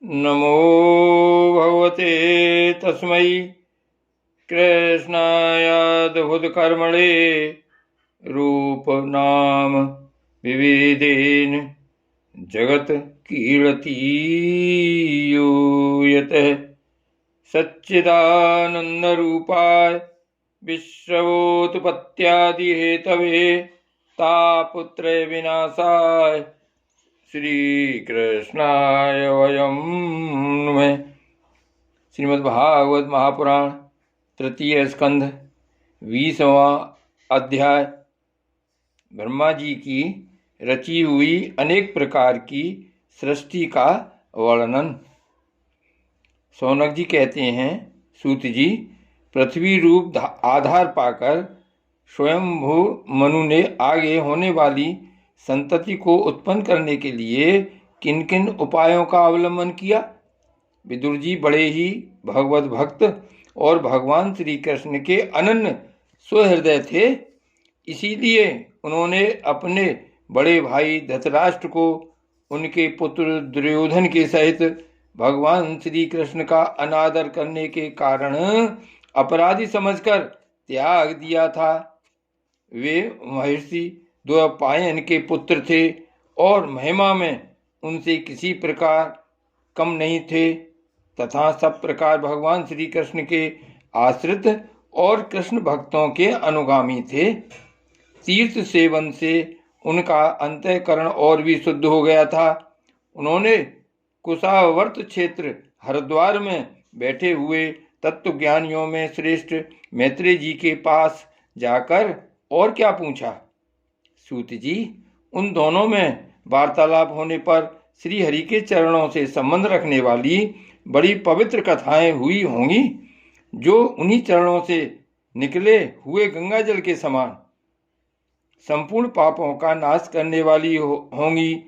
नमो भगवते तस्मै कृष्णायाद्भुतकर्मणे रूपनाम विविधेन जगत कीर्तियो यतः सच्चिदानन्दरूपाय विश्वोत्पत्त्यादिहेतवे तापत्रय विनाशाय श्री कृष्णाय वयं नमः। श्रीमद्भागवत महापुराण तृतीय स्कंध 20वां अध्याय। ब्रह्मा जी की रची हुई अनेक प्रकार की सृष्टि का वर्णन। सौनक जी कहते हैं, सूत जी, पृथ्वी रूप आधार पाकर स्वयंभू मनु ने आगे होने वाली संतति को उत्पन्न करने के लिए किन किन उपायों का अवलंबन किया। विदुर जी बड़े ही भगवत भक्त और भगवान श्री कृष्ण के अनन्य स्वहृदय थे। इसीलिए उन्होंने अपने बड़े भाई धृतराष्ट्र को उनके पुत्र दुर्योधन के सहित भगवान श्री कृष्ण का अनादर करने के कारण अपराधी समझकर त्याग दिया था। वे महर्षि द्वैपायन के पुत्र थे और महिमा में उनसे किसी प्रकार कम नहीं थे तथा सब प्रकार भगवान श्री कृष्ण के आश्रित और कृष्ण भक्तों के अनुगामी थे। तीर्थ सेवन से उनका अंतःकरण और भी शुद्ध हो गया था। उन्होंने कुशावर्त क्षेत्र हरिद्वार में बैठे हुए तत्वज्ञानियों में श्रेष्ठ मैत्रेय जी के पास जाकर और क्या पूछा। सूत जी, उन दोनों में वार्तालाप होने पर श्री हरि के चरणों से संबंध रखने वाली बड़ी पवित्र कथाएं हुई होंगी, जो उन्हीं चरणों से निकले हुए गंगा जल के समान संपूर्ण पापों का नाश करने वाली होंगी।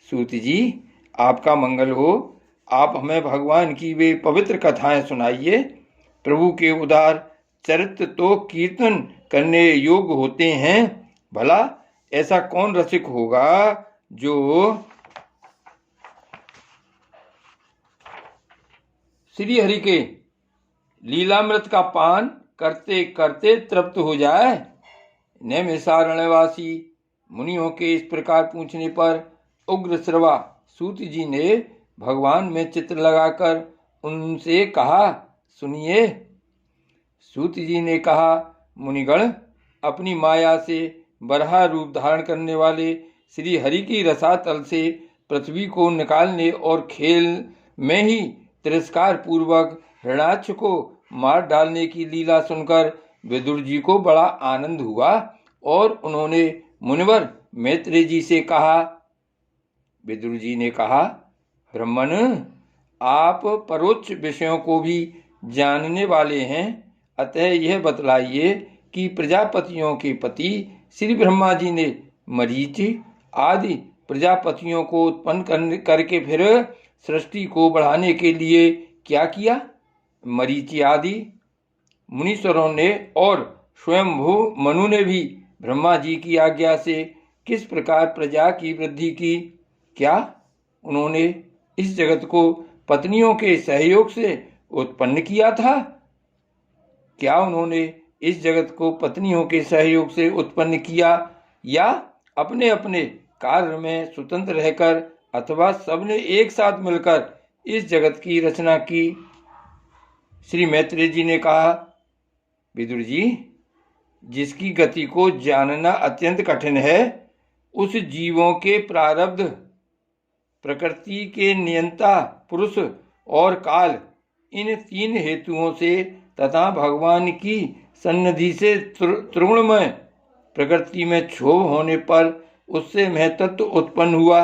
सूत जी, आपका मंगल हो। आप हमें भगवान की वे पवित्र कथाएं सुनाइए। प्रभु के उदार चरित्र तो कीर्तन करने योग्य होते हैं। भला ऐसा कौन रसिक होगा जो श्री हरि के लीलामृत का पान करते करते तृप्त हो जाए। नैमिषारण्यवासी मुनियों के इस प्रकार पूछने पर उग्रश्रवा सूत जी ने भगवान में चित्त लगाकर उनसे कहा, सुनिए। सूत जी ने कहा, मुनिगण, अपनी माया से बरहा रूप धारण करने वाले श्री हरि की रसातल से पृथ्वी को निकालने और खेल में ही तिरस्कार पूर्वक हिरण्याक्ष को मार डालने की लीला सुनकर विदुर जी को बड़ा आनंद हुआ और उन्होंने मुनिवर मैत्रेय जी से कहा। विदुर जी ने कहा, ब्रह्मन, आप परोक्ष विषयों को भी जानने वाले हैं, अतः यह बतलाइए कि प्रजापतियों के पति श्री ब्रह्मा जी ने मरीचि आदि प्रजापतियों को उत्पन्न करके फिर सृष्टि को बढ़ाने के लिए क्या किया। मरीचि आदि मुनीश्वरों ने और स्वयंभू मनु ने भी ब्रह्मा जी की आज्ञा से किस प्रकार प्रजा की वृद्धि की। क्या उन्होंने इस जगत को पत्नियों के सहयोग से उत्पन्न किया था? क्या उन्होंने इस जगत को पत्नियों के सहयोग से उत्पन्न किया या अपने अपने कार्य में स्वतंत्र रहकर अथवा सबने एक साथ मिलकर इस जगत की रचना की। श्री मैत्रेय जी ने कहा, विदुर जी, जिसकी गति को जानना अत्यंत कठिन है, उस जीवों के प्रारब्ध, प्रकृति के नियंता पुरुष और काल, इन तीन हेतुओं से तथा भगवान की सन्निधि से त्रिगुणमय प्रकृति में क्षोभ होने पर उससे महतत्व उत्पन्न हुआ।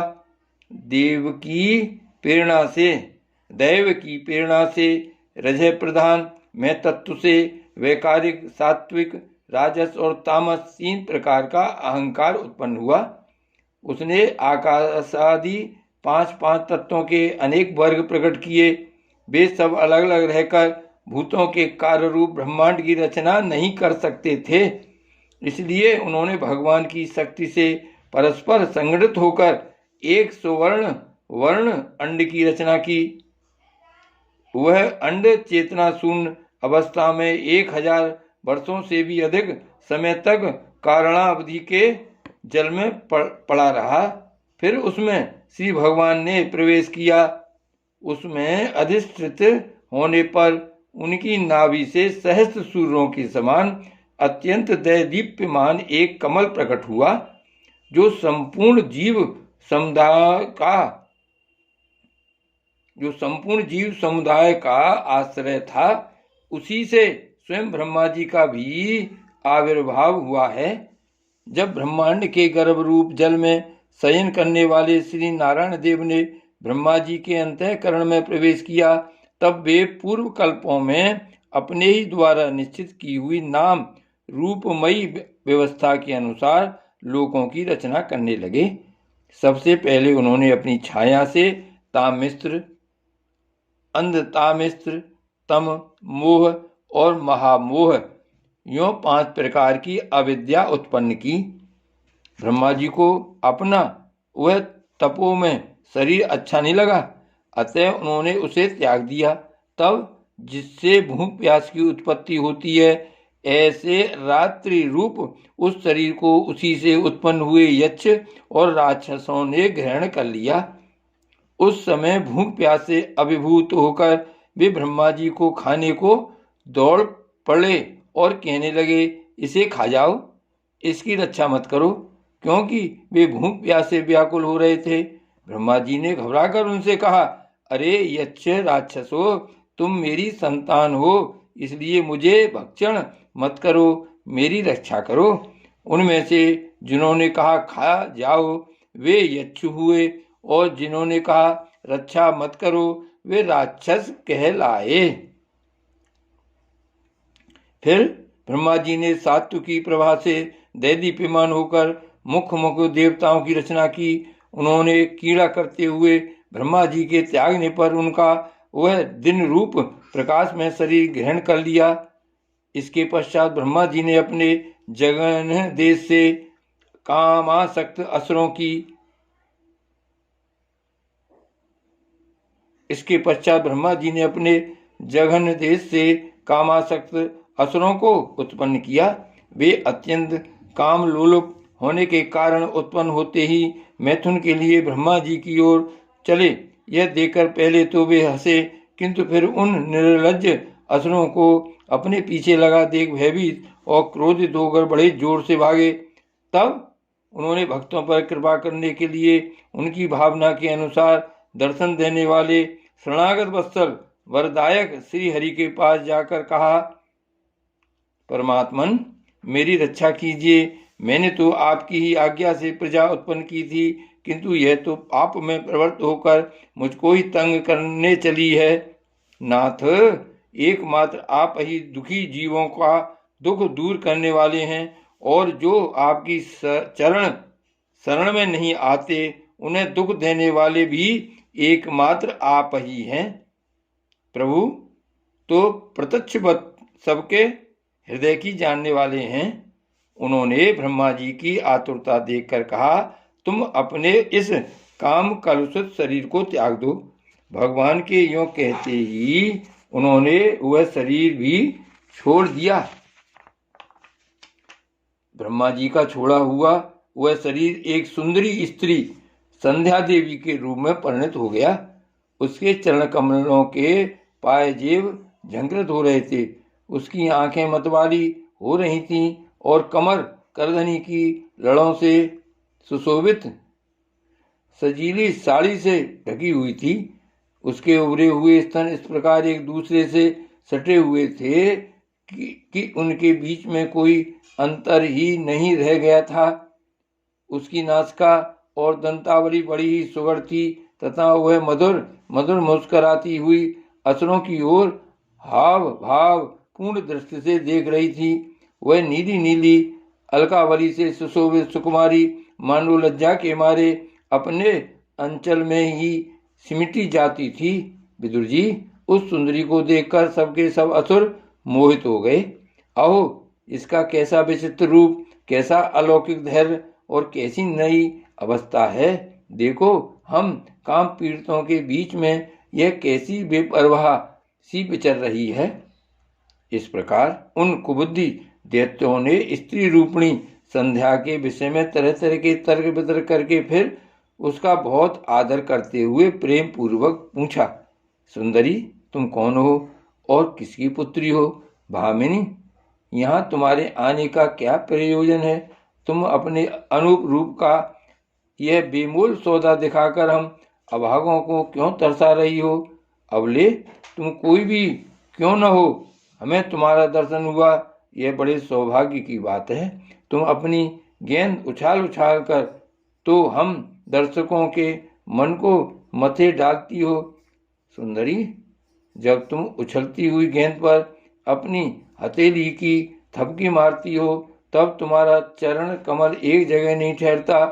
दैव की प्रेरणा से रजः प्रधान महतत्व से वैकारिक, सात्विक, राजस और तामस 3 प्रकार का अहंकार उत्पन्न हुआ। उसने आकाश आदि 5 तत्वों के अनेक वर्ग प्रकट किए। वे सब अलग अलग रहकर भूतों के कार्य रूप ब्रह्मांड की रचना नहीं कर सकते थे। इसलिए उन्होंने भगवान की शक्ति से परस्पर संगठित होकर एक सुवर्ण वर्ण अंड की रचना की। वह अंड चेतना शून्य अवस्था में 1000 वर्षों से भी अधिक समय तक कारणावधि के जल में पड़ा रहा। फिर उसमें श्री भगवान ने प्रवेश किया। उसमें अधिष्ठित होने पर उनकी नाभि से सहस्त्र सूर्यों के समान अत्यंत दैदीप्यमान एक कमल प्रकट हुआ, जो संपूर्ण जीव समुदाय का आश्रय था। उसी से स्वयं ब्रह्मा जी का भी आविर्भाव हुआ है। जब ब्रह्मांड के गर्भ रूप जल में शयन करने वाले श्री नारायण देव ने ब्रह्मा जी के अंतःकरण में प्रवेश किया, तब वे पूर्व कल्पों में अपने ही द्वारा निश्चित की हुई नाम रूपमयी व्यवस्था के अनुसार लोकों की रचना करने लगे। सबसे पहले उन्होंने अपनी छाया से तामिस्त्र, अंधतामिस्त्र, तम, मोह और महामोह यों 5 प्रकार की अविद्या उत्पन्न की। ब्रह्मा जी को अपना वह तपो में शरीर अच्छा नहीं लगा, अतः उन्होंने उसे त्याग दिया। तब जिससे भूख प्यास की उत्पत्ति होती है, ऐसे रात्रि रूप उस शरीर को उसी से उत्पन्न हुए यक्ष और राक्षसों ने ग्रहण कर लिया। उस समय भूख प्यास से अभिभूत होकर वे ब्रह्मा जी को खाने को दौड़ पड़े और कहने लगे, इसे खा जाओ, इसकी रक्षा मत करो, क्योंकि वे भूख प्यास से व्याकुल हो रहे थे। ब्रह्मा जी ने घबराकर उनसे कहा, अरे यक्ष राक्षसो, तुम मेरी संतान हो, इसलिए मुझे भक्षण मत करो, मेरी रक्षा करो। उनमें से जिन्होंने कहा खा जाओ वे यक्ष हुए, और जिन्होंने कहा रक्षा मत करो वे राक्षस कहलाए। फिर ब्रह्मा जी ने सात्विकी प्रभा से दैदीप्यमान होकर मुख देवताओं की रचना की। उन्होंने कीड़ा करते हुए ब्रह्मा जी के त्यागने पर उनका वह दिन रूप प्रकाश में शरीर ग्रहण कर लिया। इसके पश्चात ब्रह्मा जी ने अपने जगन देश से कामासक्त असुरों को उत्पन्न किया। वे अत्यंत काम लोलुप होने के कारण उत्पन्न होते ही मैथुन के लिए ब्रह्मा जी की ओर चले। यह देखकर पहले तो वे हंसे, किंतु फिर उन निर्लज्ज असुरों को अपने पीछे लगा देख भयभीत और क्रोधित होकर बड़े जोर से भागे। तब उन्होंने भक्तों पर कृपा करने के लिए उनकी भावना के अनुसार दर्शन देने वाले शरणागत वत्सल वरदायक श्री हरि के पास जाकर कहा, परमात्मन, मेरी रक्षा कीजिए। मैंने तो आपकी ही आज्ञा से प्रजा उत्पन्न की थी, किंतु यह तो पाप में प्रवृत्त होकर मुझको ही तंग करने चली है। नाथ, एकमात्र आप ही दुखी जीवों का दुख दूर करने वाले हैं, और जो आपकी शरण में नहीं आते उन्हें दुख देने वाले भी एकमात्र आप ही हैं। प्रभु तो प्रत्यक्ष सबके हृदय की जानने वाले हैं। उन्होंने ब्रह्मा जी की आतुरता देखकर कहा, तुम अपने इस काम कलुषित शरीर को त्याग दो। भगवान के यों कहते ही उन्होंने वह शरीर भी छोड़ दिया। ब्रह्मा जी का छोड़ा हुआ वह शरीर एक सुंदरी स्त्री संध्या देवी के रूप में परिणत हो गया। उसके चरण कमलों के पायजेब झंकृत हो रहे थे, उसकी आंखें मतवाली हो रही थीं और कमर करधनी की लड़ों से सुशोभित सजीली साड़ी से ढकी हुई थी। उसके उभरे हुए स्तन इस प्रकार एक दूसरे से सटे हुए थे कि उनके बीच में कोई अंतर ही नहीं रह गया था। उसकी नासिका और दंतावली बड़ी ही सुघड़ थी तथा वह मधुर मधुर मुस्कुराती हुई असुरों की ओर हाव भाव पूर्ण दृष्टि से देख रही थी। वह नीली नीली अलकावली से सुशोभित सुकुमारी मानो लज्जा के मारे अपने अंचल में ही सिमटी जाती थी। विदुर जी, उस सुंदरी को देखकर सबके सब असुर मोहित हो गए। अहो, इसका कैसा विचित्र रूप, कैसा अलौकिक धैर्य और कैसी नई अवस्था है। देखो, हम काम पीड़ितों के बीच में यह कैसी बेपरवाह सी विचर रही है। इस प्रकार उन कुबुद्धि दैत्यों ने स्त्री रूपणी संध्या के विषय में तरह तरह के तर्क वितर्क करके फिर उसका बहुत आदर करते हुए प्रेम पूर्वक पूछा, सुंदरी, तुम कौन हो और किसकी पुत्री हो? भामिनी, यहाँ तुम्हारे आने का क्या प्रयोजन है? तुम अपने अनूप रूप का यह बेमोल सौदा दिखाकर हम अभागों को क्यों तरसा रही हो? अबले तुम कोई भी क्यों न हो, हमें तुम्हारा दर्शन हुआ, यह बड़े सौभाग्य की बात है। तुम अपनी गेंद उछाल उछाल कर तो हम दर्शकों के मन को मथे डालती हो। सुंदरी, जब तुम उछलती हुई गेंद पर अपनी हथेली की थपकी मारती हो तब तुम्हारा चरण कमल एक जगह नहीं ठहरता।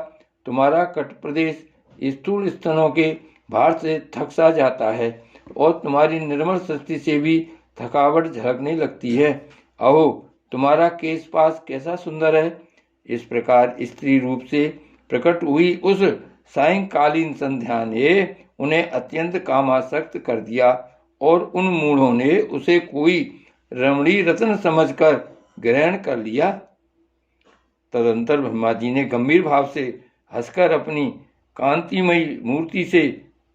तुम्हारा कट प्रदेश स्थूल स्तनों के भार से थक सा जाता है और तुम्हारी निर्मल सृष्टि से भी थकावट झलकने लगती है। अहो, तुम्हारा केश पास कैसा सुंदर है। इस प्रकार स्त्री रूप से प्रकट हुई उस सायंकालीन संध्या ने उन्हें अत्यंत कामासक्त कर दिया और उन मूढ़ों ने उसे कोई रमणी रत्न समझकर ग्रहण कर लिया। तदंतर ब्रह्मा जी ने गंभीर भाव से हंसकर अपनी कांतिमयी मूर्ति से,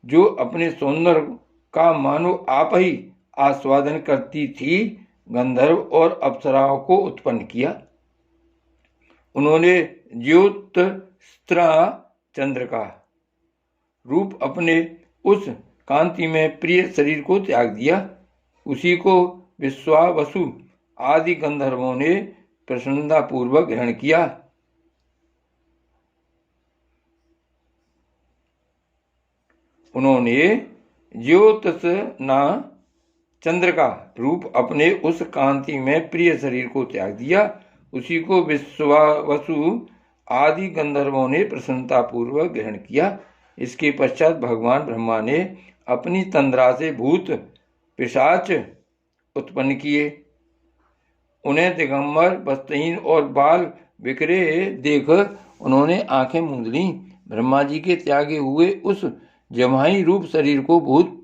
जो अपने सौंदर्य का मानो आप ही आस्वादन करती थी, गंधर्व और अप्सराओं को उत्पन्न किया। उन्होंने ज्योतिस्त्रा चंद्र का रूप अपने उस कांति में प्रिय शरीर को त्याग दिया। उसी को विश्वावसु आदि गंधर्वों ने प्रसन्नता पूर्वक ग्रहण किया। उन्होंने ज्योतिषना चंद्र का रूप अपने उस कांति में प्रिय शरीर को त्याग दिया। उसी को विश्वावसु आदि गंधर्वों ने प्रसन्नता पूर्वक ग्रहण किया। इसके पश्चात भगवान ब्रह्मा ने अपनी तंद्रा से भूत पिशाच उत्पन्न किए। उन्हें दिगंबर, वस्त्रहीन और बाल बिखरे देख उन्होंने आंखें मूंद लीं। ब्रह्मा जी के त्यागे हुए उस जमाई रूप शरीर को भूत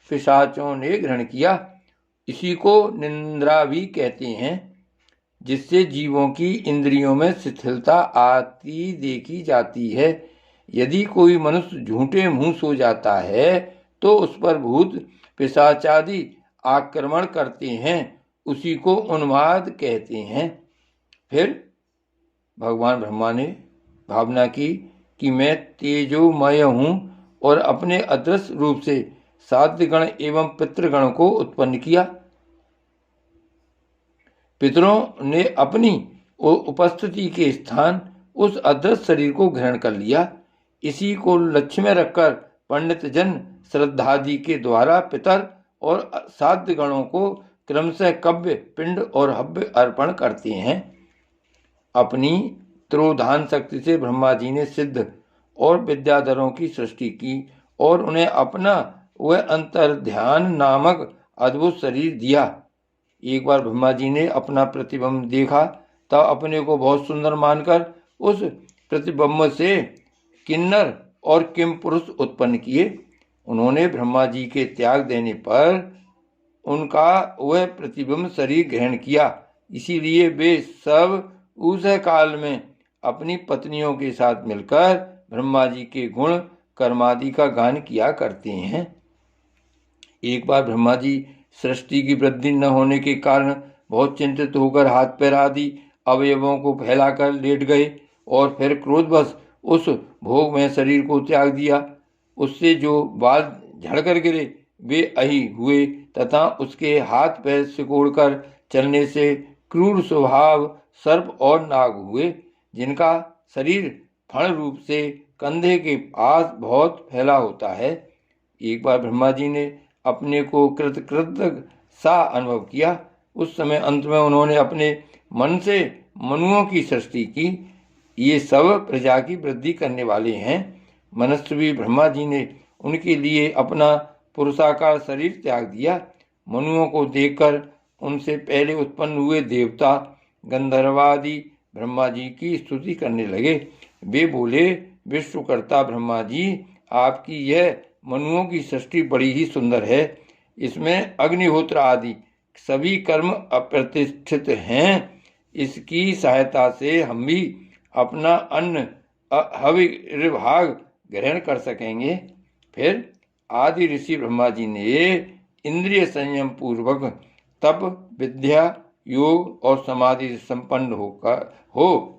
पिशाचों ने ग्रहण किया। इसी को निंद्रा भी कहते हैं, जिससे जीवों की इंद्रियों में शिथिलता आती देखी जाती है। यदि कोई मनुष्य झूठे मुंह सो जाता है तो उस पर भूत पिशाचादि आक्रमण करते हैं। उसी को उन्माद कहते हैं। फिर भगवान ब्रह्मा ने भावना की कि मैं तेजोमय हूँ और अपने अदृश्य रूप से साध्यगण एवं पितृगण को उत्पन्न किया। पितरों ने अपनी उपस्थिति के स्थान उस अदृश्य शरीर को ग्रहण कर लिया। इसी को लक्ष्य में रखकर पंडित जन श्रद्धादि के द्वारा पितर और साध्य गणों को क्रमशः कव्य, पिंड और हव्य अर्पण करते हैं। अपनी त्रोधान शक्ति से ब्रह्मा जी ने सिद्ध और विद्याधरों की सृष्टि की और उन्हें अपना वह अंतर्ध्यान नामक अद्भुत शरीर दिया। एक बार ब्रह्मा जी ने अपना प्रतिबिंब देखा, तब अपने को बहुत सुंदर मानकर उस प्रतिबिंब से किन्नर और किम पुरुष उत्पन्न किए। उन्होंने ब्रह्मा जी के त्याग देने पर उनका वह प्रतिबिंब शरीर ग्रहण किया। इसीलिए वे सब उस काल में अपनी पत्नियों के साथ मिलकर ब्रह्मा जी के गुण कर्मादि का गान किया करते हैं। एक बार ब्रह्मा जी सृष्टि की वृद्धि न होने के कारण बहुत चिंतित होकर हाथ पैर आदि अवयवों को फैलाकर लेट गए और फिर क्रोधवश उस भोग में शरीर को त्याग दिया। उससे जो बाल झड़कर गिरे वे अही हुए तथा उसके हाथ पैर सिकोड़कर चलने से क्रूर स्वभाव सर्प और नाग हुए, जिनका शरीर फण रूप से कंधे के पास बहुत फैला होता है। एक बार ब्रह्मा जी ने अपने को कृतकृत्य सा अनुभव किया। उस समय अंत में उन्होंने अपने मन से मनुओं की सृष्टि की। ये सब प्रजा की वृद्धि करने वाले हैं। मनस्वी ब्रह्मा जी ने उनके लिए अपना पुरुषाकार शरीर त्याग दिया। मनुओं को देखकर उनसे पहले उत्पन्न हुए देवता गंधर्वादि ब्रह्मा जी की स्तुति करने लगे। वे बोले, विश्वकर्ता ब्रह्मा जी, आपकी यह मनुओं की सृष्टि बड़ी ही सुंदर है। इसमें अग्निहोत्र आदि सभी कर्म अप्रतिष्ठित हैं। इसकी सहायता से हम भी अपना अन्न हविर्भाग ग्रहण कर सकेंगे। फिर आदि ऋषि ब्रह्मा जी ने इंद्रिय संयम पूर्वक तप, विद्या, योग और समाधि से संपन्न हो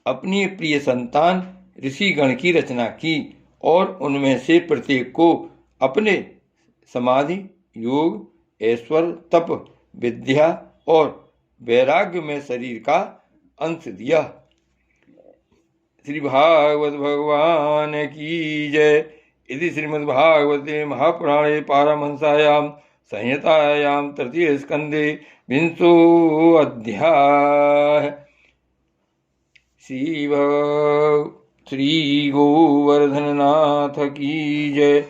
अपनी प्रिय संतान ऋषिगण की रचना की और उनमें से प्रत्येक को अपने समाधि, योग, ऐश्वर्य, तप, विद्या और वैराग्य में शरीर का अंश दिया। श्री भागवत भगवान की जय। इति श्रीमद्भागवते महापुराणे पारमहंस्यां संहितायां तृतीय स्कंदे विंशो अध्याय। श्री गोवर्धननाथ की जय।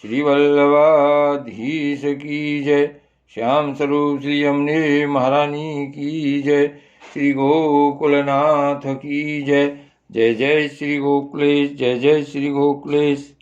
श्री वल्लभाधीश की जय। श्याम स्वरूप श्री यमुने महारानी की जय। श्री गोकुलनाथ की जय। जय जय श्री गोकुलेश, जय जय श्री गोकुलेश।